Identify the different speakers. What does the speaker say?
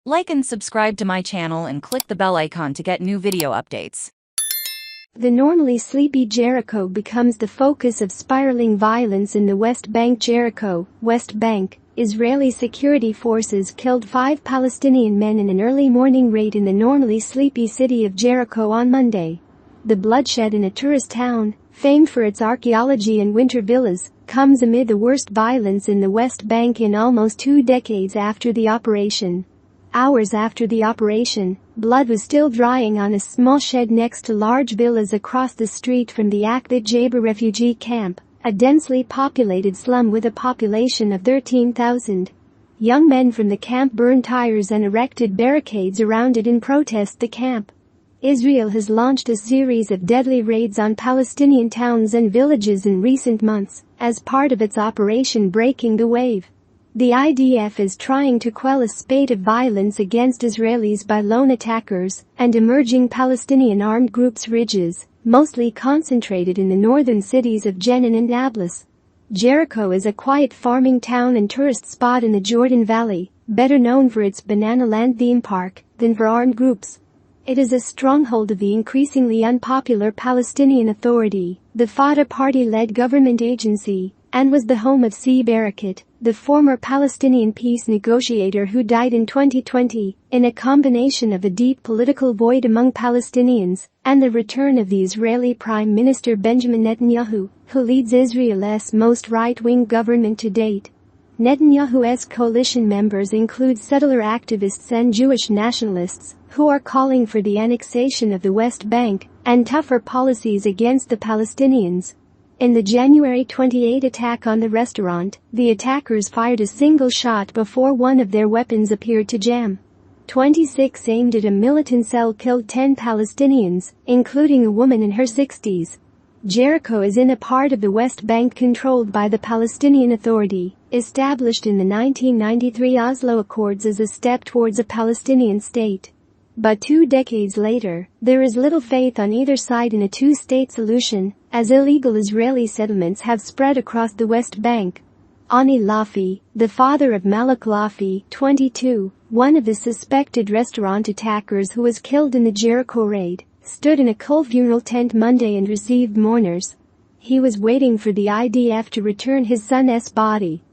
Speaker 1: Like and subscribe to my channel and click the bell icon to get new video updates.
Speaker 2: The normally sleepy Jericho becomes the focus of spiraling violence in the West Bank. Jericho, West Bank. Israeli security forces killed 5 Palestinian men in an early morning raid in the normally sleepy city of Jericho on Monday. The bloodshed in a tourist town, famed for its archaeology and winter villas, comes amid the worst violence in the West Bank in almost 2 decades after the operation. Hours after the operation, blood was still drying on a small shed next to large villas across the street from the Akbit Jabir refugee camp, a densely populated slum with a population of 13,000. Young men from the camp burned tires and erected barricades around it in protest the camp. Israel has launched a series of deadly raids on Palestinian towns and villages in recent months, as part of its Operation Breaking the Wave. The IDF is trying to quell a spate of violence against Israelis by lone attackers and emerging Palestinian armed groups. Ridges, mostly concentrated in the northern cities of Jenin and Nablus. Jericho is a quiet farming town and tourist spot in the Jordan Valley, better known for its Banana Land theme park than for armed groups. It is a stronghold of the increasingly unpopular Palestinian Authority, the Fatah party-led government agency, and was the home of C. Barakat, the former Palestinian peace negotiator who died in 2020, in a combination of a deep political void among Palestinians and the return of the Israeli Prime Minister Benjamin Netanyahu, who leads Israel's most right-wing government to date. Netanyahu's coalition members include settler activists and Jewish nationalists, who are calling for the annexation of the West Bank and tougher policies against the Palestinians. In the January 28 attack on the restaurant, the attackers fired a single shot before one of their weapons appeared to jam. 26 aimed at a militant cell killed 10 Palestinians, including a woman in her 60s. Jericho is in a part of the West Bank controlled by the Palestinian Authority, established in the 1993 Oslo Accords as a step towards a Palestinian state. But 2 decades later, there is little faith on either side in a two-state solution, as illegal Israeli settlements have spread across the West Bank. Ani Lafi, the father of Malak Lafi, 22, one of the suspected restaurant attackers who was killed in the Jericho raid, stood in a cold funeral tent Monday and received mourners. He was waiting for the IDF to return his son's body.